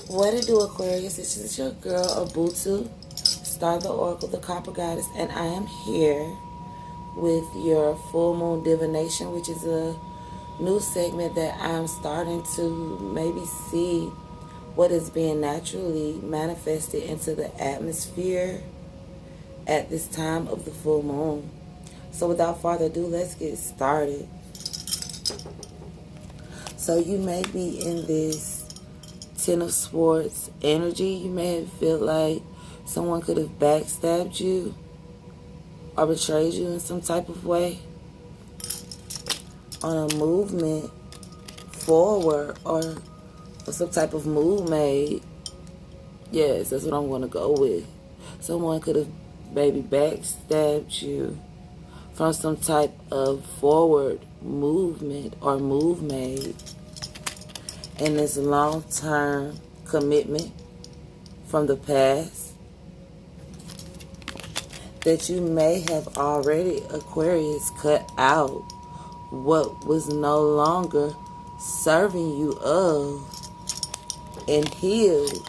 What it do, Aquarius? This is your girl, Abutu, Star the Oracle, the Copper Goddess, and I am here with your full moon divination, which is a new segment that I'm starting to maybe see what is being naturally manifested into the atmosphere at this time of the full moon. So without further ado, let's get started. So you may be in this Ten of Swords energy. You may have felt like someone could have backstabbed you or betrayed you in some type of way on a movement forward or some type of move made. Yes, that's what I'm going to go with. Someone could have maybe backstabbed you from some type of forward movement or move made in this long-term commitment from the past that you may have already, Aquarius, cut out what was no longer serving you of and healed.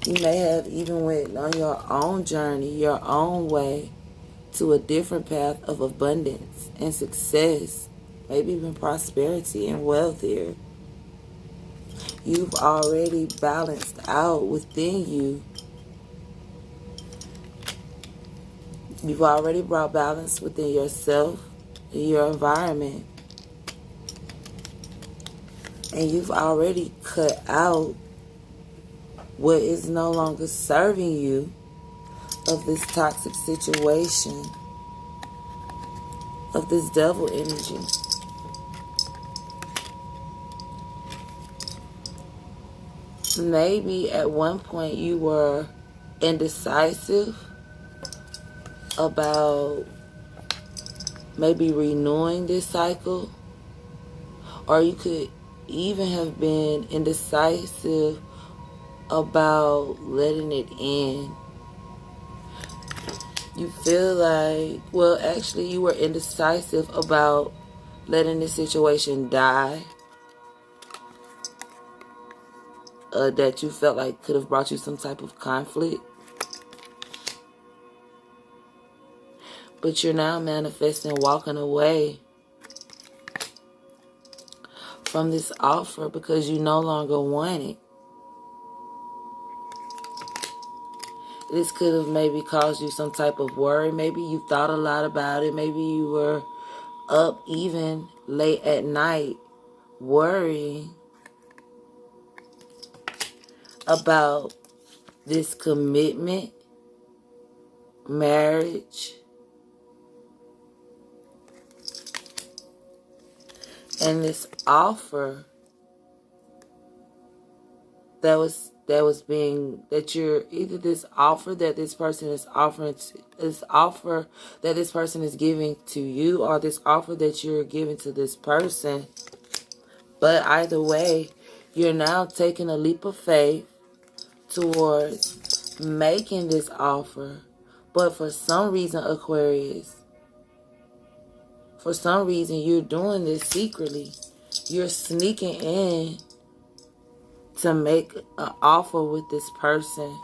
You may have even went on your own journey, your own way, to a different path of abundance and success, maybe even prosperity and wealth here. You've already balanced out within you. You've already brought balance within yourself and your environment. And you've already cut out what is no longer serving you of this toxic situation, of this devil energy. Maybe at one point you were indecisive about maybe renewing this cycle, or you could even have been indecisive about letting it end. You feel like, well, actually you were indecisive about letting this situation die, that you felt like could have brought you some type of conflict. But you're now manifesting walking away from this offer because you no longer want it. This could have maybe caused you some type of worry. Maybe you thought a lot about it. Maybe you were up even late at night worrying about this commitment, marriage, and this offer you're either this offer that this person is offering, this offer that this person is giving to you, or this offer that you're giving to this person. But either way, you're now taking a leap of faith towards making this offer. But for some reason, Aquarius, for some reason you're doing this secretly. You're sneaking in to make an offer with this person.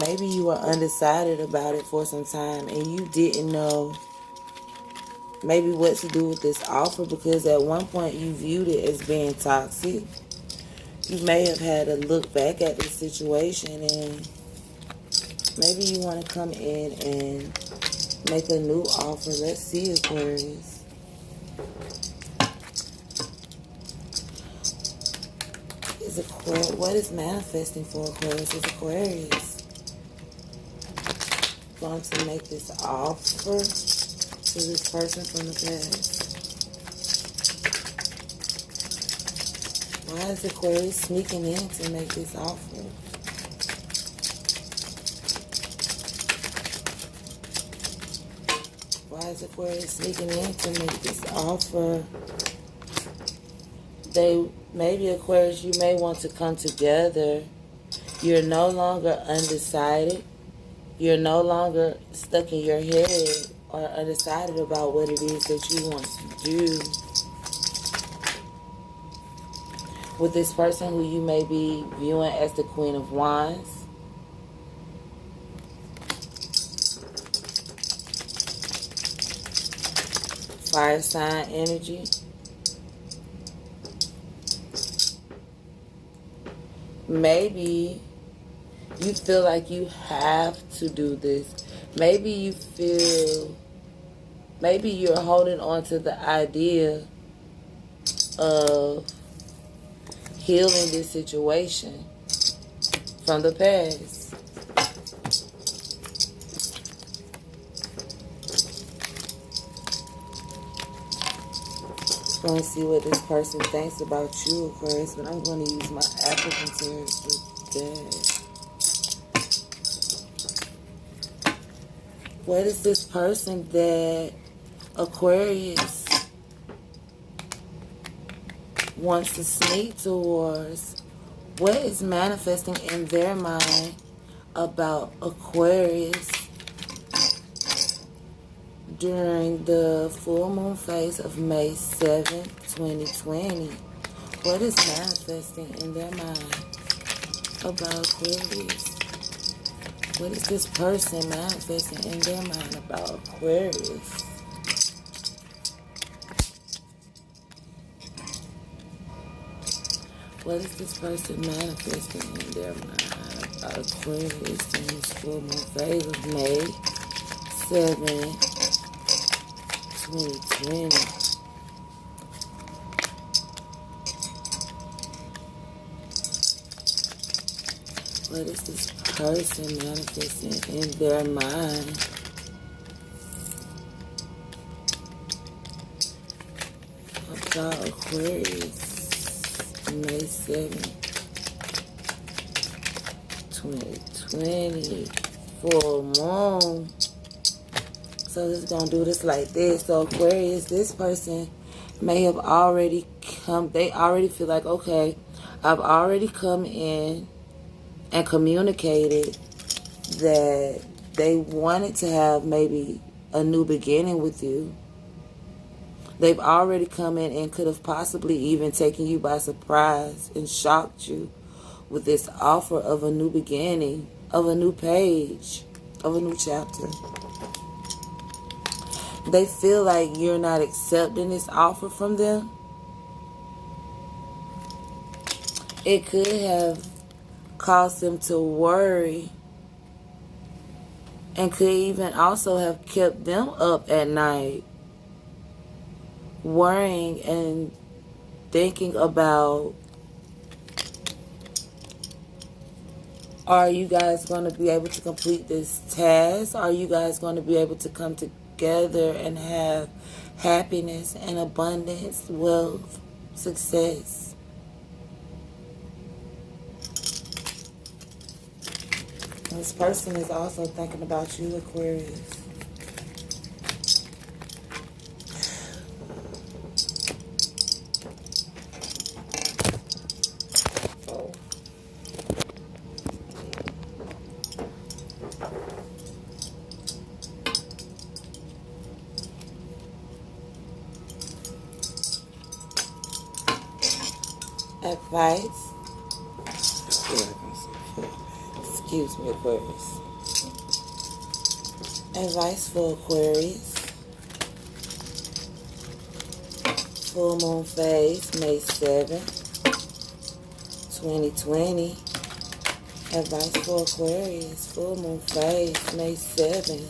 Maybe you were undecided about it for some time and you didn't know maybe what to do with this offer, because at one point you viewed it as being toxic. You may have had to look back at this situation and maybe you want to come in and make a new offer. Let's see, Aquarius. What is manifesting for Aquarius? Is Aquarius going to make this offer to this person from the past? Why is Aquarius sneaking in to make this offer? Why is Aquarius sneaking in to make this offer? Maybe Aquarius, you may want to come together. You're no longer undecided. You're no longer stuck in your head or undecided about what it is that you want to do. with this person who you may be viewing as the Queen of Wands. Fire sign energy. Maybe you feel like you have to do this. Maybe you feel, maybe you're holding on to the idea of healing this situation from the past. I'm going to see what this person thinks about you, Aquarius, but I'm going to use my African tarot today. What is this person that Aquarius wants to sneak towards? What is manifesting in their mind about Aquarius during the full moon phase of May 7th, 2020? What is manifesting in their mind about Aquarius? What is this person manifesting in their mind about Aquarius? What is this person manifesting in their mind about Aquarius during this full moon phase of May 7th, 2020? What is this person manifesting in their mind about Aquarius, May 7th, 2020, full moon? So this is going to do this like this. So Aquarius, this person may have already come, they already feel like, okay, I've already come in and communicated that they wanted to have maybe a new beginning with you. They've already come in and could have possibly even taken you by surprise and shocked you with this offer of a new beginning, of a new page, of a new chapter. They feel like you're not accepting this offer from them. It could have caused them to worry and could even also have kept them up at night, worrying and thinking about, are you guys going to be able to complete this task? Are you guys going to be able to come together and have happiness and abundance, wealth, success? And this person is also thinking about you, Aquarius. Advice. Excuse me, Aquarius. Advice for Aquarius. Full moon phase, May 7th, 2020. Advice for Aquarius. Full moon phase, May 7th,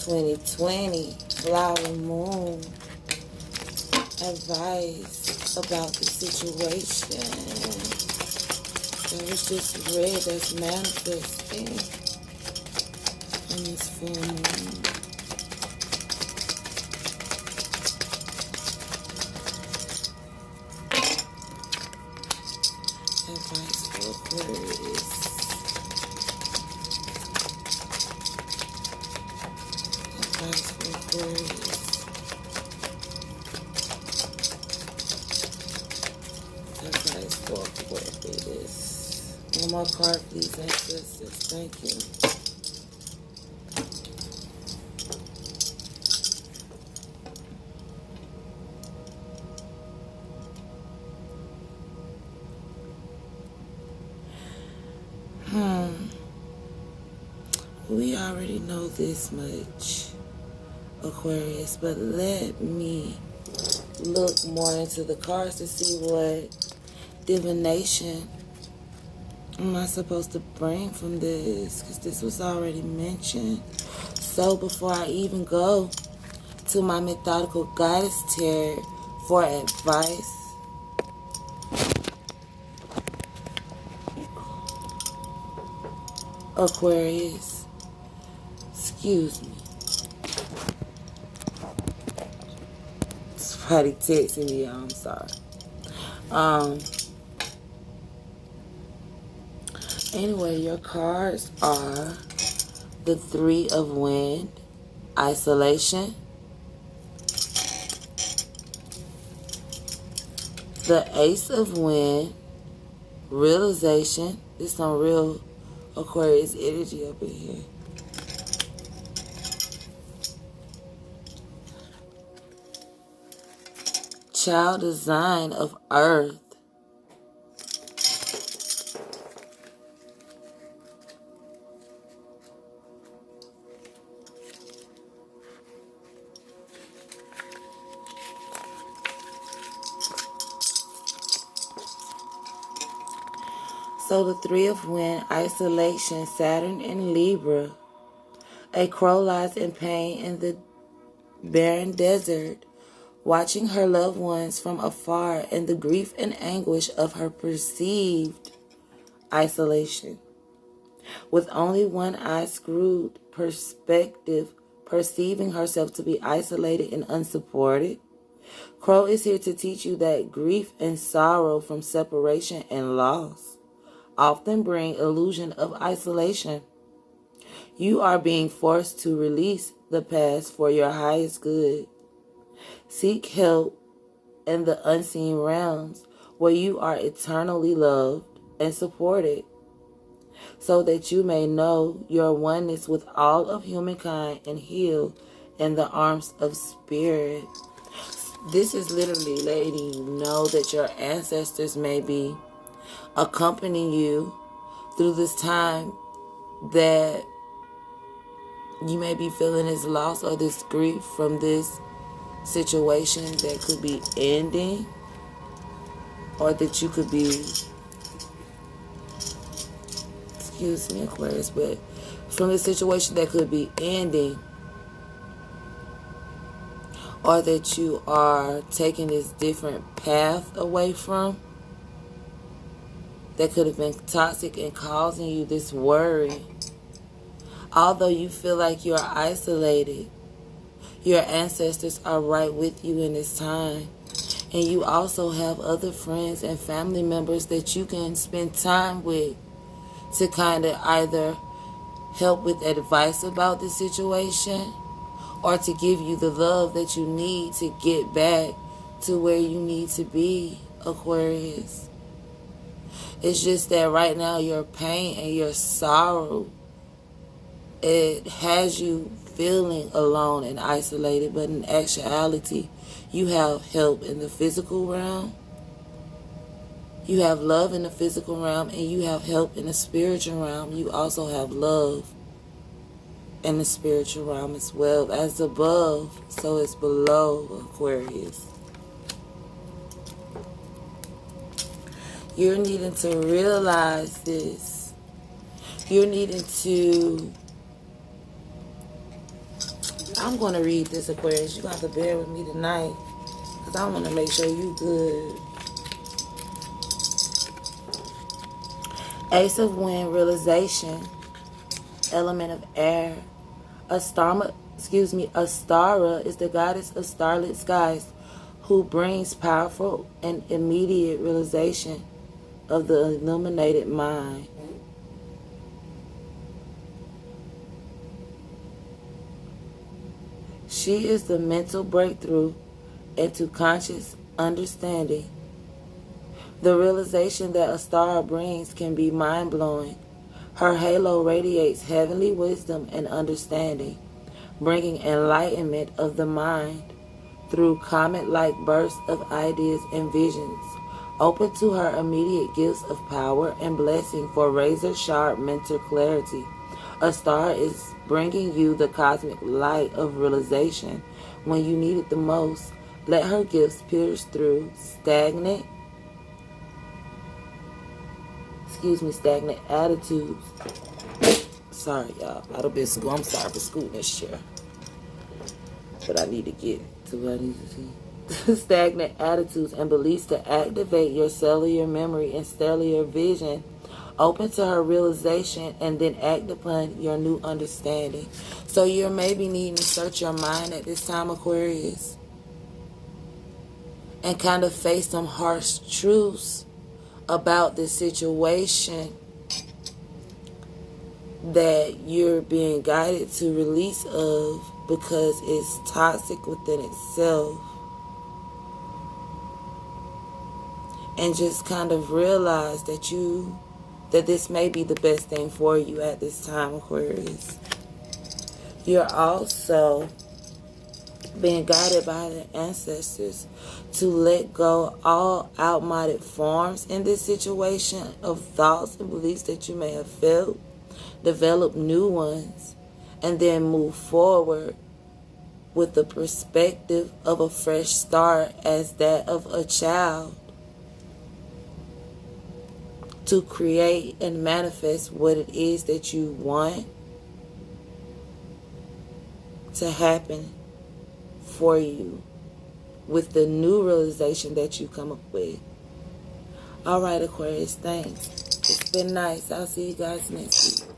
2020. Flower moon. Advice about the situation that was just read that's manifesting in this full moon. Advice for Aquarius. Advice for Aquarius. Advice for Aquarius. One more card, please, ancestors. Thank you. We already know this much, Aquarius, but let me look more into the cards to see what divination am I supposed to bring from this, because this was already mentioned. So before I even go to my methodical goddess tarot for advice, Aquarius, excuse me, somebody texting me, I'm sorry. Anyway, your cards are the Three of Wind, isolation, the Ace of Wind, realization. There's some real Aquarius energy up in here. Child design of Earth. So the Three of Wind, isolation, Saturn in Libra. A crow lies in pain in the barren desert, watching her loved ones from afar in the grief and anguish of her perceived isolation. With only one eye screwed, perspective, perceiving herself to be isolated and unsupported. Crow is here to teach you that grief and sorrow from separation and loss often bring illusion of isolation. You are being forced to release the past for your highest good. Seek help in the unseen realms where you are eternally loved and supported, so that you may know your oneness with all of humankind and heal in the arms of spirit. This is literally letting you know that your ancestors may be accompanying you through this time that you may be feeling this loss or this grief from this situation that could be ending, or that you could be, excuse me, Aquarius, but from the situation that could be ending, or that you are taking this different path away from, that could have been toxic and causing you this worry. Although you feel like you're isolated, your ancestors are right with you in this time. And you also have other friends and family members that you can spend time with to kind of either help with advice about the situation or to give you the love that you need to get back to where you need to be, Aquarius. It's just that right now your pain and your sorrow, it has you feeling alone and isolated, but in actuality, you have help in the physical realm. You have love in the physical realm, and you have help in the spiritual realm. You also have love in the spiritual realm as well. As above, so it's below, Aquarius. You're needing to realize this. You're needing to... I'm going to read this, Aquarius. You're going to have to bear with me tonight, because I want to make sure you good. Ace of Wind, realization, element of air. Astara is the goddess of starlit skies who brings powerful and immediate realization of the illuminated mind. She is the mental breakthrough into conscious understanding. The realization that Astara brings can be mind-blowing. Her halo radiates heavenly wisdom and understanding, bringing enlightenment of the mind through comet-like bursts of ideas and visions, open to her immediate gifts of power and blessing for razor-sharp mental clarity. A star is bringing you the cosmic light of realization when you need it the most. Let her gifts pierce through stagnant attitudes. Sorry, y'all. A little bit school. I'm sorry for scooting this chair. But I need to get to what I need to see. Stagnant attitudes and beliefs to activate your cellular memory and stellar vision. Open to her realization and then act upon your new understanding. So you're maybe needing to search your mind at this time, Aquarius, and kind of face some harsh truths about the situation that you're being guided to release of, because it's toxic within itself. And just kind of realize that this may be the best thing for you at this time, Aquarius. You're also being guided by the ancestors to let go all outmoded forms in this situation of thoughts and beliefs that you may have felt, develop new ones, and then move forward with the perspective of a fresh start as that of a child, to create and manifest what it is that you want to happen for you with the new realization that you come up with. All right, Aquarius, thanks. It's been nice. I'll see you guys next week.